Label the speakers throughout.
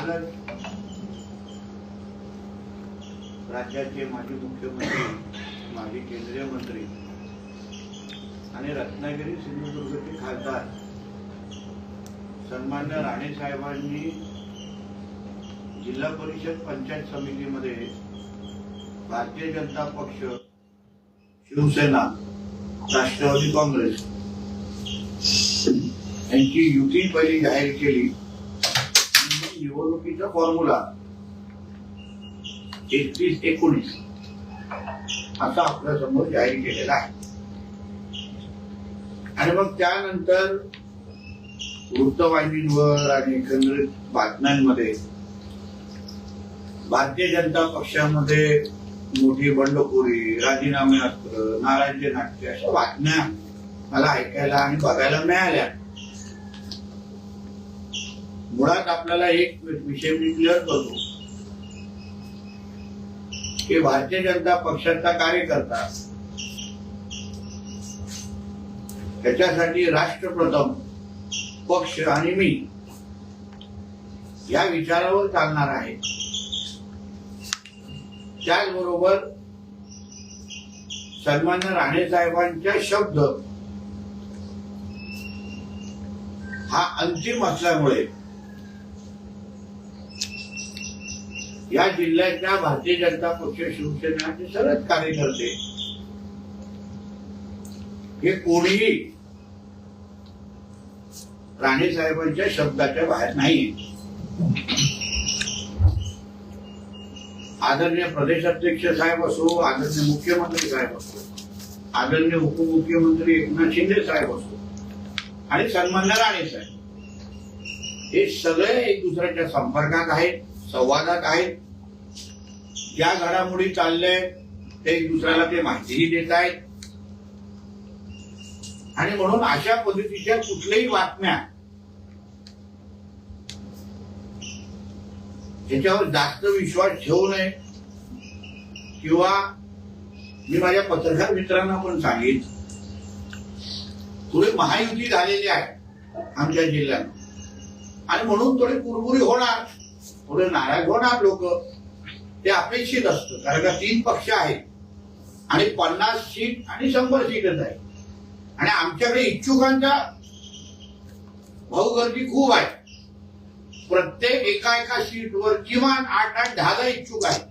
Speaker 1: कालच राज्याचे माजी मुख्यमंत्री, माजी केंद्रीय मंत्री आणि रत्नागिरी सिंधुदुर्गचे खासदार सन्मान्य राणे साहेबांनी जिल्हा परिषद पंचायत समितीमध्ये भारतीय जनता पक्ष, शिवसेना, राष्ट्रवादी काँग्रेस यांची युती पहिली जाहीर केली. निवडणुकीचा फॉर्म्युला 31-19 असा आपल्या समोर जाहीर केलेला आहे. आणि मग त्यानंतर वृत्तवाहिनीवर आणि एकंदरीत बातम्यांमध्ये भारतीय जनता पक्षामध्ये मोठी बंडखोरी, राजीनामे अस्त्र, नाराजी नाट्य अशा बातम्या मला ऐकायला आणि बघायला मिळाल्या. मुळात आपल्याला एक विषय मी क्लिअर करतो की भारतीय जनता पक्षाचा कार्यकर्ता त्याच्यासाठी राष्ट्र प्रथम, पक्ष आणि मी या विचारावर चालणार आहे. त्याचबरोबर सन्मान्य राणे साहेबांच्या शब्द हा अंतिम असल्यामुळे या जिल्ह्याच्या भारतीय जनता पक्ष, शिवसेनेचे सर्वच कार्यकर्ते हे कोणीही राणे साहेबांच्या शब्दाच्या बाहेर नाही. आदरणीय प्रदेशाध्यक्ष साहेब असो, आदरणीय मुख्यमंत्री साहेब असो, आदरणीय उपमुख्यमंत्री एकनाथ शिंदे साहेब असो आणि सन्मान्य राणे साहेब, हे सगळे एक दुसऱ्याच्या संपर्कात आहेत, संवादात आहेत. ज्या घडामोडी चालल्या ते एक दुसऱ्याला ते माहितीही देत आहेत. आणि म्हणून अशा पद्धतीच्या कुठल्याही बातम्या त्याच्यावर जास्त विश्वास ठेवू नये. किंवा मी माझ्या पत्रकार मित्रांना पण सांगेन, थोडी महायुती झालेली आहे आमच्या जिल्ह्यात आणि म्हणून थोडी कुरबुरी होणार, थोडे नाराज होणार लोक, ते अपेक्षित असतं. कारण का 3 पक्ष आहेत आणि 50 सीट आणि 100 सीटच आहे. आणि आमच्याकडे इच्छुकांचा भाऊगर्दी खूप आहे. प्रत्येक एका सीटवर किमान 8-8, 10 इच्छुक आहेत.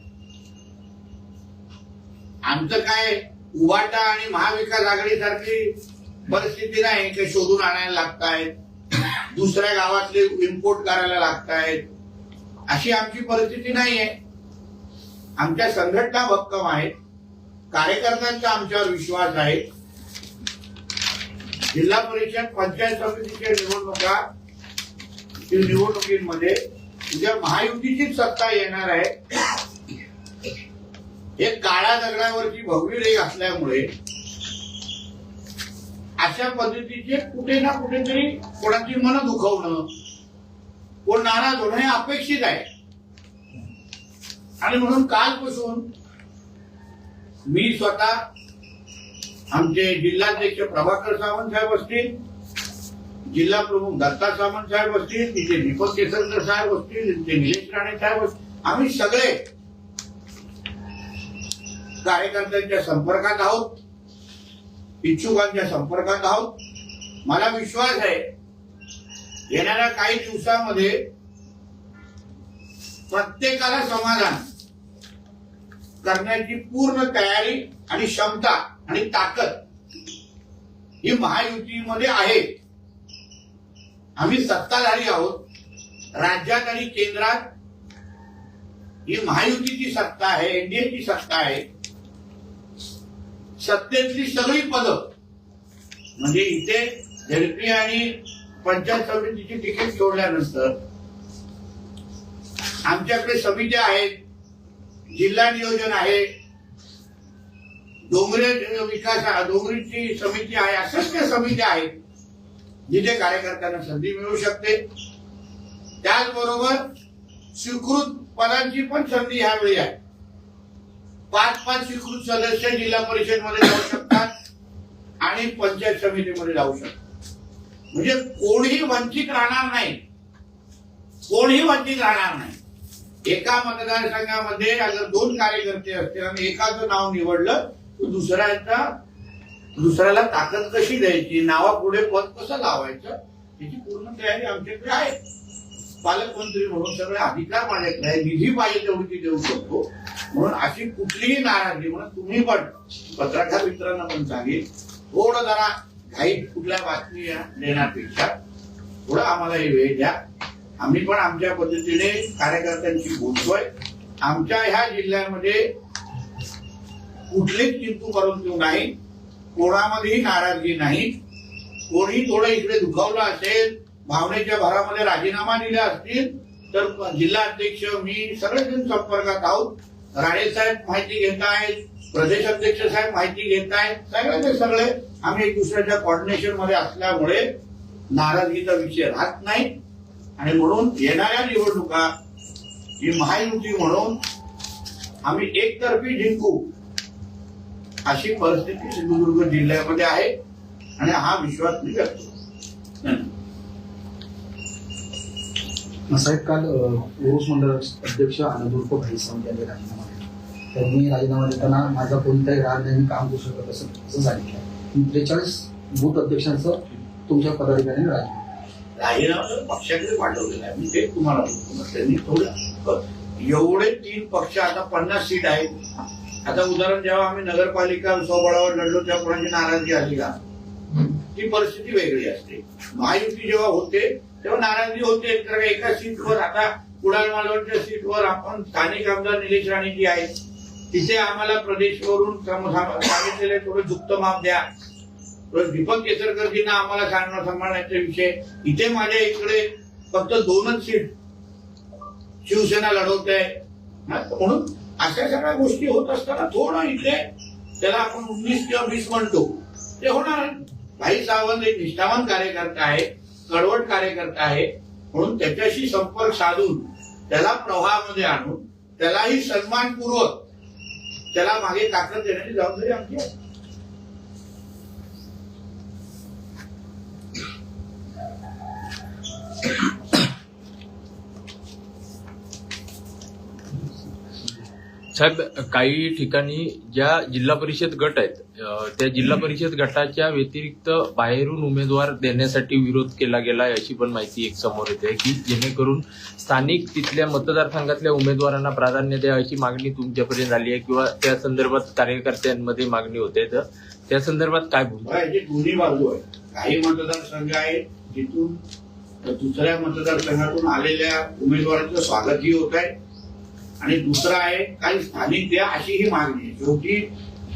Speaker 1: आमचं काय उबाटा आणि महाविकास आघाडी सारखी परिस्थिती नाही की शोधून आणायला लागतायत, दुसऱ्या गावातले इम्पोर्ट करायला लागतायत, अशी आमची परिस्थिती नाहीये. आमच्या संघटना भक्कम आहेत, कार्यकर्त्यांचा आमच्यावर विश्वास आहे. जिल्हा परिषद पंचायत समितीच्या निवडणुकीमध्ये उद्या महायुतीचीच सत्ता येणार आहे. हे काळ्या दगडावरची भगवी रेघ असल्यामुळे अशा पद्धतीचे कुठे ना कुठेतरी कोणाची मन दुखवणं, कोण नाराज होणं हे अपेक्षित आहे. आणि म्हणून कालपासून मी स्वतः, आमचे जिल्हाध्यक्ष प्रभाकर सावंत साहेब असतील, जिल्हा प्रमुख दत्ता सावंत साहेब असतील, तिथे दीपक केसरकर साहेब असतील, तिथे निलेश राणे साहेब असतील, आम्ही सगळे कार्यकर्त्यांच्या संपर्कात आहोत, इच्छुकांच्या संपर्कात आहोत. मला विश्वास आहे येणाऱ्या काही दिवसामध्ये प्रत्येकाला समाधान करण्याची पूर्ण तयारी आणि क्षमता आणि ताकद ही महायुतीमध्ये आहे. आम्ही सत्ताधारी आहोत. राज्यात आणि केंद्रात ही महायुतीची सत्ता आहे, एनडीएची सत्ता आहे. सत्तेतली सगळी पदं म्हणजे इथे झेडपी आणि पंचायत समितीची तिकीट सोडल्यानंतर आमच्याकडे समित्या आहेत, जिल्हा नियोजन आहे, डोंगरे विकास, डोंगरीची समिती आहे, असंख्य समित्या आहेत जिथे कार्यकर्त्यांना संधी मिळू शकते. त्याचबरोबर स्वीकृत पदांची पण संधी ह्यावेळी आहे. 5-5 स्वीकृत सदस्य जिल्हा परिषद मध्ये जाऊ शकतात आणि पंचायत समितीमध्ये जाऊ शकतात. म्हणजे कोणीही वंचित राहणार नाही. कोणीही वंचित राहणार नाही। एका मतदारसंघामध्ये अगर 2 कार्यकर्ते असतील आणि एकाचं नाव निवडलं तर दुसऱ्याला ताकद कशी द्यायची, नावापुढे पद कसं लावायचं याची पूर्ण तयारी आमच्याकडे आहे। पालकमंत्री म्हणून सगळे अधिकार माझ्याकडे आहे, निधी पाहिजे तेवढी ती देऊ शकतो। म्हणून अशी कुठलीही नाराजी म्हणून तुम्ही पण पत्रकार मित्रांना पण सांगेल, थोडं जरा घाईत कुठल्या बातमी देण्यापेक्षा थोडं आम्हाला हे वेळ द्या। आम्ही पण आमच्या पद्धतीने कार्यकर्त्यांशी बोलतोय। आमच्या ह्या जिल्ह्यामध्ये कुठलीच चिंतू करून देऊ नाही, कोणामध्येही नाराजगी नाही। कोणी थोडं इकडे दुखावलं असेल, भावनेच्या भरामध्ये राजीनामा दिले असतील तर जिल्हा अध्यक्ष मी सगळेजण संपर्कात आहोत। राणे साहेब माहिती घेत आहेत, प्रदेश अध्यक्ष साहेब माहिती घेत आहेत, सगळे आम्ही एक दुसऱ्याच्या कोऑर्डिनेशन मध्ये असल्यामुळे नाराजगीचा विषय राहत नाही। आणि म्हणून येणाऱ्या निवडणुका ही महायुती म्हणून आम्ही एकतर्फी जिंकू अशी परिस्थिती सिंधुदुर्ग जिल्ह्यामध्ये आहे आणि हा विश्वास मी करतो।
Speaker 2: साहेब, काल उरुस मंडळ अध्यक्ष आनंद भाई सावंत यांनी राजीनामा दिला। त्यांनी राजीनामा देताना माझा कोणताही राग नाही, मी काम करू शकत असं सांगितलं। 43 बूथ अध्यक्षांचं तुमच्या पदाधिकाऱ्यांनी
Speaker 1: राजीनामा पक्षाकडे पाठवलेला आहे, मी तेच तुम्हाला बोलतो। त्यांनी थोडं एवढे 3 पक्ष आता 50 सीट आहेत। आता उदाहरण जेव्हा आम्ही नगरपालिका स्वबळावर लढलो तेव्हा कोणाची नाराजगी आली का, ती परिस्थिती वेगळी असते। महायुती जेव्हा होते तेव्हा नाराजगी होते, तर एका सीटवर आता कुडाळ मालवणच्या सीटवर आपण स्थानिक आमदार निलेश राणे जी आहेत, तिथे आम्हाला प्रदेशवरून सांगितलेले थोडं जुक्त माप द्या। दीपक केसरकरजींना आम्हाला सांभाळण्याचा विषय, इथे माझ्या इकडे फक्त 2च सीट शिवसेना लढवत आहे। म्हणून अशा सगळ्या गोष्टी होत असताना थोडं इथे त्याला आपण 19 किंवा 20 म्हणतो ते होणार। भाई सावंत एक निष्ठावान कार्यकर्ता आहे, कडवट कार्यकर्ता आहे, म्हणून त्याच्याशी संपर्क साधून त्याला प्रवाहामध्ये आणून त्यालाही सन्मानपूर्वक त्याला मागे ताकद देण्याची जबाबदारी आमची आहे।
Speaker 3: साहेब, काही ठिकाणी ज्या जिल्हा परिषद गट आहेत त्या जिल्हा परिषद गटाच्या व्यतिरिक्त बाहेरून उमेदवार देण्यासाठी विरोध केला गेला अशी पण माहिती एक समोर येते की जेणेकरून स्थानिक तिथल्या मतदारसंघातल्या उमेदवारांना प्राधान्य द्या अशी मागणी तुमच्यापर्यंत आली आहे किंवा त्या संदर्भात कार्यकर्त्यांमध्ये मागणी होते, तर त्या संदर्भात काय भूमिका?
Speaker 1: दोन्ही बाजू आहे। काही मतदारसंघ आहेत जिथून दुसऱ्या मतदारसंघातून आलेल्या उमेदवारांचं स्वागतही होत आहे आणि दुसरा आहे काही स्थानिक द्या अशी ही मागणी आहे। शेवटी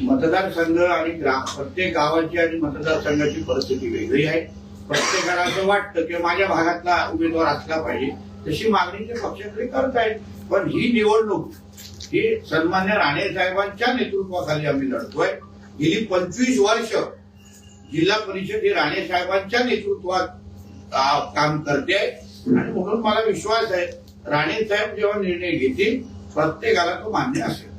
Speaker 1: मतदारसंघ आणि प्रत्येक गावाची आणि मतदारसंघाची परिस्थिती वेगळी आहे। प्रत्येकाला असं वाटतं की माझ्या भागातला उमेदवार असला पाहिजे, तशी मागणी ते पक्षाकडे करतायत। पण ही निवडणूक ही सन्मान्य राणे साहेबांच्या नेतृत्वाखाली आम्ही लढतोय। गेली 25 वर्ष जिल्हा परिषद ही राणे साहेबांच्या नेतृत्वात काम करते आणि म्हणून मला विश्वास आहे राणे साहेब जेव्हा निर्णय घेतील प्रत्येकाला तो मान्य असेल।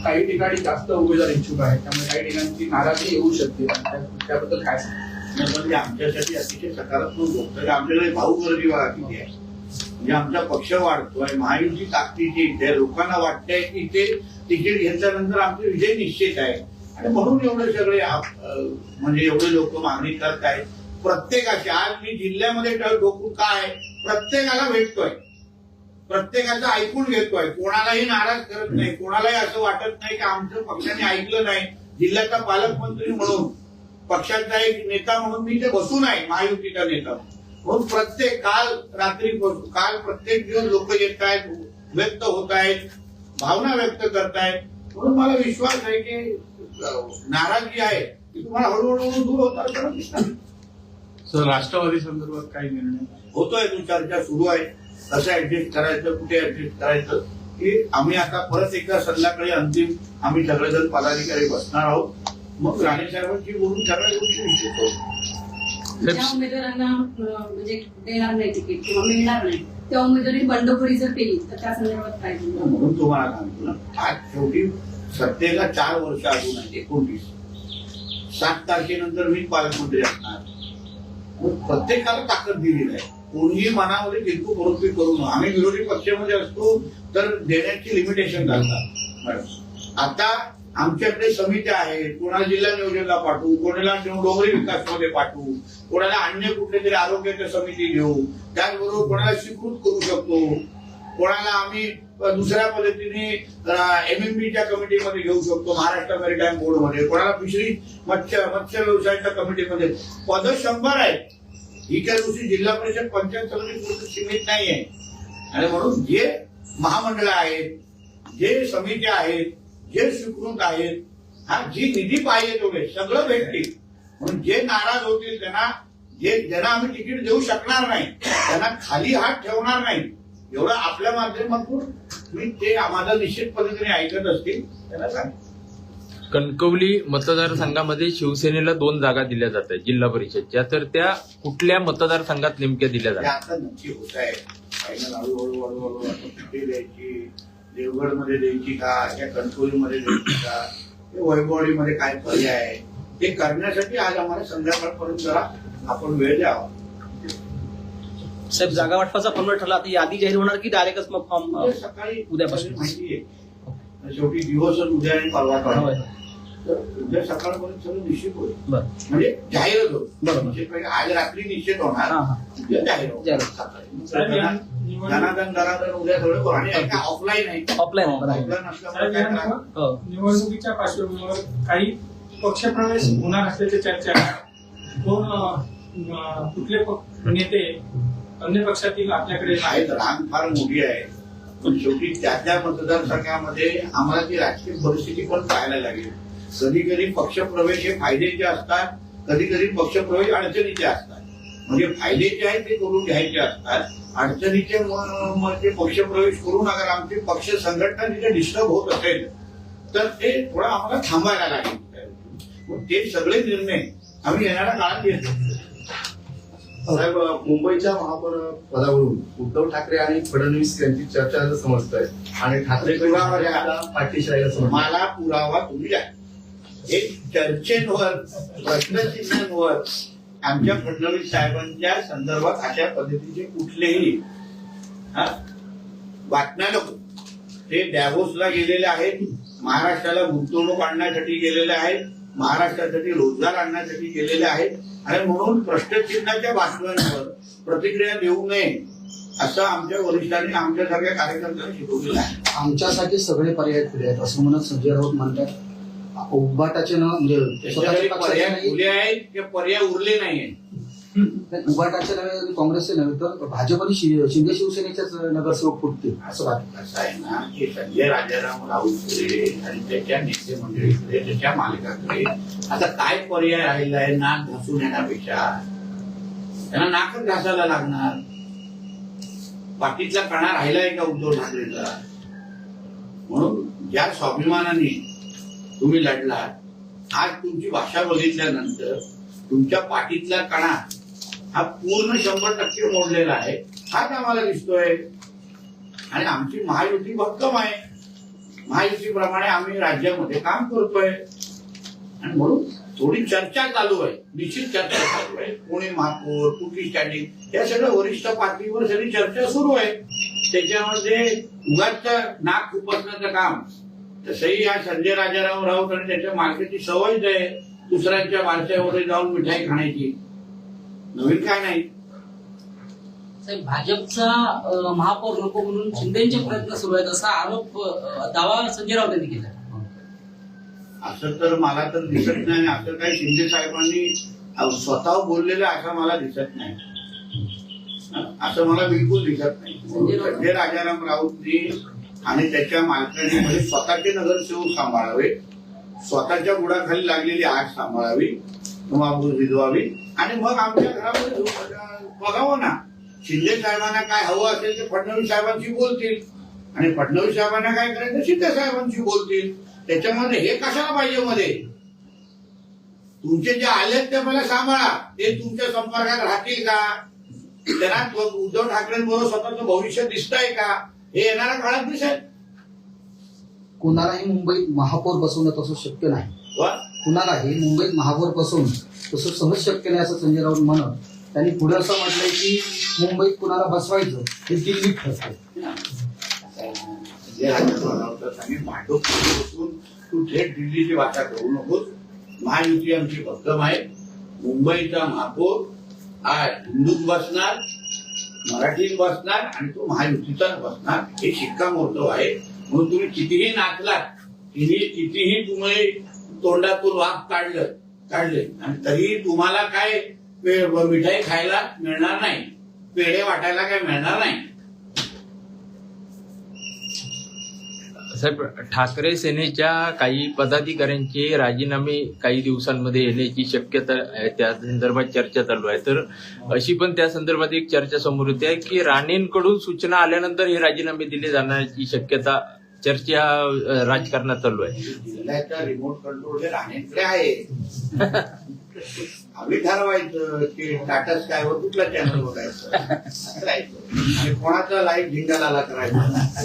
Speaker 2: काही ठिकाणी जास्त उमेदवार इच्छुक आहेत, त्यामुळे काही ठिकाणची नाराजी येऊ शकते, त्याबद्दल काय
Speaker 1: म्हणजे आमच्यासाठी अतिशय सकारात्मक गोष्ट आहे। आमच्याकडे भाऊगर्दी बघा किती आहे, म्हणजे आमचा पक्ष वाढतोय, महायुती ताकदीची इथे लोकांना वाटतंय की ते तिकीट घेतल्यानंतर आमचे विजय निश्चित आहे आणि म्हणून एवढे सगळे म्हणजे एवढे लोक मागणी करतायत। प्रत्येकाची आज मी जिल्ह्यामध्ये डोकून काय प्रत्येकाला भेटतोय, प्रत्येकाचं ऐकून घेतोय, कोणालाही नाराज करत नाही, कोणालाही असं वाटत नाही की आमच्या पक्षाने ऐकलं नाही। जिल्ह्याचा पालकमंत्री म्हणून पक्षाचा एक नेता म्हणून मी इथे बसून आहे, महायुतीचा नेता म्हणून प्रत्येक काल प्रत्येक दिवस लोक येत आहेत, व्यक्त होत आहेत, भावना व्यक्त करतायत। म्हणून मला विश्वास आहे की नाराजगी आहे की तुम्हाला हळूहळू दूर होता दिसणार।
Speaker 2: सर, राष्ट्रवादी संदर्भात काही निर्णय
Speaker 1: होतोय, तो चर्चा सुरू आहे, कसं ऍडजस्ट करायचं, कुठे ऍडजस्ट करायचं की आम्ही आता परत एकदा संध्याकाळी अंतिम आम्ही सगळेजण पदाधिकारी बसणार आहोत, मग राणे साहेबांची बोलून सगळ्या गोष्टी निश्चित होतो।
Speaker 4: ज्या उमेदवारांना म्हणजे देणार नाही तिकीट किंवा मिळणार नाही त्या उमेदवारी बंडखोरी जर केली तर त्या संदर्भात काय?
Speaker 1: म्हणून तुम्हाला सांगतो ना, आज शेवटी सत्तेला 4 वर्ष अजून आहे, 29 7 तारखेनंतर मी पालकमंत्री असणार. मग प्रत्येकाला ताकद दिलेली आहे. कोणीही मनामध्ये किरकोळ प्रवृत्ती करू नये. आम्ही विरोधी पक्षामध्ये असतो तर देण्याची लिमिटेशन घालतात. आता आमच्याकडे समित्या आहेत. कोणाला जिल्हा नियोजनला पाठवू, कोणाला डोंगरी विकासमध्ये पाठवू, कोणाला अन्य कुठल्या तरी आरोग्याच्या समिती घेऊ, त्याचबरोबर कोणाला स्वीकृत करू शकतो, कोणाला आम्ही दुसऱ्या पद्धतीने MMBच्या कमिटीमध्ये घेऊ शकतो, महाराष्ट्र मॅरिटाईम बोर्डमध्ये, कोणाला फिशरी मत्स्य व्यवसायाच्या कमिटीमध्ये. पद 100 आहेत. ही काही दुसरी जिल्हा परिषद पंचायत समिती सीमित नाही आहे. आणि म्हणून जे महामंडळ आहेत, जे समित्या आहेत, जे स्वीकृत आहेत, हा जी निधी पाहिजे तेवढे सगळं भेटतील. म्हणून जे नाराज होतील ज्यांना आम्ही तिकीट देऊ शकणार नाही त्यांना खाली हात ठेवणार नाही. एवढं आपल्या माध्यमातून मी ते आम्हाला निश्चित पद्धतीने ऐकत असतील त्यांना सांग.
Speaker 3: कणकवली मतदारसंघामध्ये शिवसेनेला 2 जागा दिल्या जात आहेत जिल्हा परिषदच्या, तर त्या कुठल्या मतदारसंघात नेमक्या दिल्या
Speaker 1: ते
Speaker 3: जातात?
Speaker 1: आता नक्की होत आहे. फायनल हळूहळू कुठे द्यायची, देवगडमध्ये द्यायची का, या कणकवलीमध्ये द्यायची का, वैभववाडीमध्ये काय पर्याय आहे ते करण्यासाठी आज आम्हाला संध्याकाळपर्यंत जरा आपण वेळ द्यावा.
Speaker 5: साहेब, जागा वाटपाचा फॉर्म्युला ठरला, आता यादी जाहीर होणार की डायरेक्टच मग फॉर्म
Speaker 1: सकाळी
Speaker 5: उद्यापासून
Speaker 1: माहिती आहे. शेवटी दिवसच उद्या आणि परवा
Speaker 5: होय.
Speaker 1: तर उद्या सकाळपर्यंत सगळं निश्चित होईल.
Speaker 5: बरं.
Speaker 1: म्हणजे जाहीरच होईल.
Speaker 5: बरोबर.
Speaker 1: म्हणजे पहिले आज रात्री निश्चित होणार,
Speaker 5: हा, हा.
Speaker 1: उद्या जाहीर होईल.
Speaker 5: जाहीर.
Speaker 1: सकाळी. धनादन उद्या थोडं करू. आणि एका ऑफलाईन आहे.
Speaker 5: ऑफलाईन आहे.
Speaker 1: ऑफलाईन असल्यामुळे काय करा?
Speaker 5: हो.
Speaker 6: निवडणुकीच्या पार्श्वभूमीवर काही पक्षप्रवेश होणार असल्याची चर्चा आहे. कोण कुठले नेते अन्य पक्षातील आपल्याकडे
Speaker 1: आहेत. रांग फार मोठी आहे. पण शेवटी त्या मतदारसंघामध्ये आम्हाला ती राजकीय परिस्थिती पण पाहायला लागेल. कधी कधी पक्षप्रवेश हे फायद्याचे असतात, कधी कधी पक्षप्रवेश अडचणीचे असतात. म्हणजे फायद्याचे आहेत ते करून घ्यायचे असतात, अडचणीचे म्हणजे पक्षप्रवेश करून अगर आमची पक्ष संघटना तिथे डिस्टर्ब होत असेल तर ते थोडं आम्हाला थांबायला लागेल. मग ते सगळे निर्णय आम्ही येणाऱ्या काळात घेतो.
Speaker 7: साहेब, मुंबईच्या महापौर पदावरून उद्धव ठाकरे आणि फडणवीस यांची चर्चा समजत आहे आणि ठाकरे पाठीशी राहायला समजत.
Speaker 1: मला पुरावा तुम्ही द्या. हे चर्चेवर, प्रश्नचिन्हांवर आमच्या फडणवीस साहेबांच्या संदर्भात अशा पद्धतीचे कुठलेही बातम्या नको. ते डॅव्होसला गेलेले आहेत, महाराष्ट्राला गुंतवणूक आणण्यासाठी गेलेले आहेत, महाराष्ट्रासाठी रोजगार आणण्यासाठी गेलेले आहेत. आणि म्हणून प्रश्नचिन्हाच्या बातम्यांवर प्रतिक्रिया देऊ नये असं आमच्या वरिष्ठांनी आमच्यासारख्या कार्यकर्त्यांना शिकवलेलं आहे.
Speaker 2: आमच्यासाठी सगळे पर्याय खुले आहेत असं म्हणत संजय राऊत म्हणतात. उभाटाचे म्हणजे
Speaker 1: त्याच्याकडे पर्याय खुले आहेत की पर्याय उरले नाहीये.
Speaker 2: उभाटाचे नव्हे, काँग्रेसचे नव्हे, तर भाजपने शिंदे शिवसेनेच्याच नगरसेवक फुटतील असं वाटतं.
Speaker 1: असं आहे ना की संजय राजाराम राऊतकडे आणि त्याच्या नेते मंडळीकडे, त्याच्या मालकाकडे आता काय पर्याय राहिला आहे? नाक घासून येण्यापेक्षा त्यांना नाकच घासायला लागणार. पाठीतला कणा राहिलाय का उद्धव ठाकरेचा? म्हणून ज्या स्वाभिमानाने तुम्ही लढलात, आज तुमची भाषा बघितल्यानंतर तुमच्या पाठीतला कणा हा पूर्ण 100% मोडलेला आहे. हाच आम्हाला दिसतोय. आणि आमची महायुती भक्कम आहे. महायुतीप्रमाणे आम्ही राज्यामध्ये काम करतोय. आणि म्हणून थोडी चर्चा चालू आहे, निश्चित चर्चा चालू आहे. पुणे महापौर, कुठली स्टँडिंग, या सगळ्या वरिष्ठ पातळीवर सगळी चर्चा सुरू आहे. त्याच्यामध्ये उगाच नाक खुपसण्याचं काम तसंही या संजय राजाराम राऊत आणि त्याच्या मालकाची सवयच आहे दुसऱ्यांच्या वारशामध्ये जाऊन मिठाई खाण्याची. नवीन काय नाही.
Speaker 5: साहेब, भाजपचा महापौर नको म्हणून शिंदेचे प्रयत्न सुरू आहेत असा आरोप दावा संजय राऊत यांनी केला.
Speaker 1: असं तर मला तर दिसत नाही. असं काही शिंदे साहेबांनी स्वतः बोललेलं असं मला दिसत नाही. असं मला बिलकुल दिसत नाही. संजय राजाराम राऊतनी आणि त्याच्या मालकांनी म्हणजे स्वतःचे नगरसेवक सांभाळावे, स्वतःच्या बुडाखाली लागलेली आग सांभाळावी, भिजवावी आणि मग आमच्या घरामध्ये बघावं ना. शिंदे साहेबांना काय हवं असेल ते फडणवीस साहेबांशी बोलतील आणि फडणवीस साहेबांना काय करायचं शिंदे साहेबांशी बोलतील. त्याच्यामध्ये हे कशाला पाहिजे मध्ये? तुमचे जे आलेत ते मला सांभाळा. ते तुमच्या संपर्कात राहतील का? त्यांना उद्धव ठाकरेंबरोबर स्वतःचं भविष्य दिसतंय का? हे येणाऱ्या काळात दिसेल.
Speaker 2: कोणालाही मुंबईत महापौर बसवणं तसं शक्य नाही. कुणालाही मुंबईत महापौर बसवून तसं सहज शक्य नाही असं संजय राऊत म्हणत त्यांनी पुढे असं म्हटलंय की मुंबईत कुणाला बसवायचं हे दिल्लीत ठरतंय.
Speaker 1: जे राज्यात भांडूप बसून तू थेट दिल्लीची भाषा करू नकोस. महायुती आमची भक्कम आहे. मुंबईचा महापौर हा हिंदूत बसणार, मराठीत बसणार आणि तो महायुतीचाच बसणार हे शिक्कामोर्तब आहे. म्हणून तुम्ही कितीही नाचलात, कितीही तुम्ही तोंडातून वाक काढले आणि तरी तुम्हाला काय मिठाई खायला मिळणार नाही, पेढे वाटायला काय मिळणार नाही.
Speaker 3: साहेब, ठाकरे सेनेच्या काही पदाधिकाऱ्यांचे राजीनामे काही दिवसांमध्ये येण्याची शक्यता आहे, त्या संदर्भात चर्चा चालू आहे. तर अशी पण त्या संदर्भात एक चर्चा समोर येते आहे की राणेंकडून सूचना आल्यानंतर हे राजीनामे दिले जाण्याची शक्यता चर्चा राजकारणात चालू आहे.
Speaker 1: जिल्ह्याचा रिमोट कंट्रोल हे राणेंकडे आहे. आम्ही ठरवायचं की टाटा स्कायवर कुठला चॅनल बघायचं आणि कोणाचा लाईव्ह झिंगाला करायचा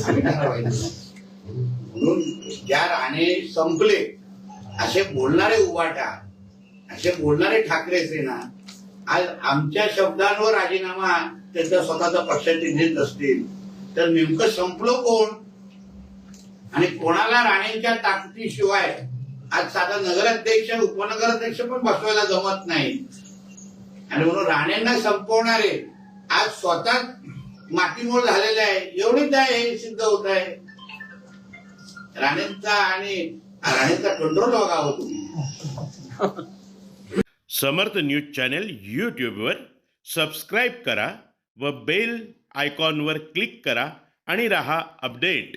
Speaker 1: आम्ही ठरवायचं. म्हणून ज्या राणे संपले असे बोलणारे उभाटा, असे बोलणारे ठाकरे सेना आज आमच्या शब्दांवर राजीनामा त्यांचा स्वतःचा पक्षाचे देत असतील तर नेमकं संपलो कोण आणि कोणाला राणेंच्या ताकदीशिवाय आज साधा नगराध्यक्ष उपनगराध्यक्ष पण बसवायला जमत नाही. आणि म्हणून राणेंना संपवणारे आज स्वतः मातीमोल झालेले आहे. एवढीच आहे, हे सिद्ध होत आहे. राणेंचा कंट्रोल बघावं तुम्ही.
Speaker 8: समर्थ न्यूज चॅनल यूट्यूबवर सबस्क्राईब करा व बेल आयकॉनवर क्लिक करा आणि रहा अपडेट.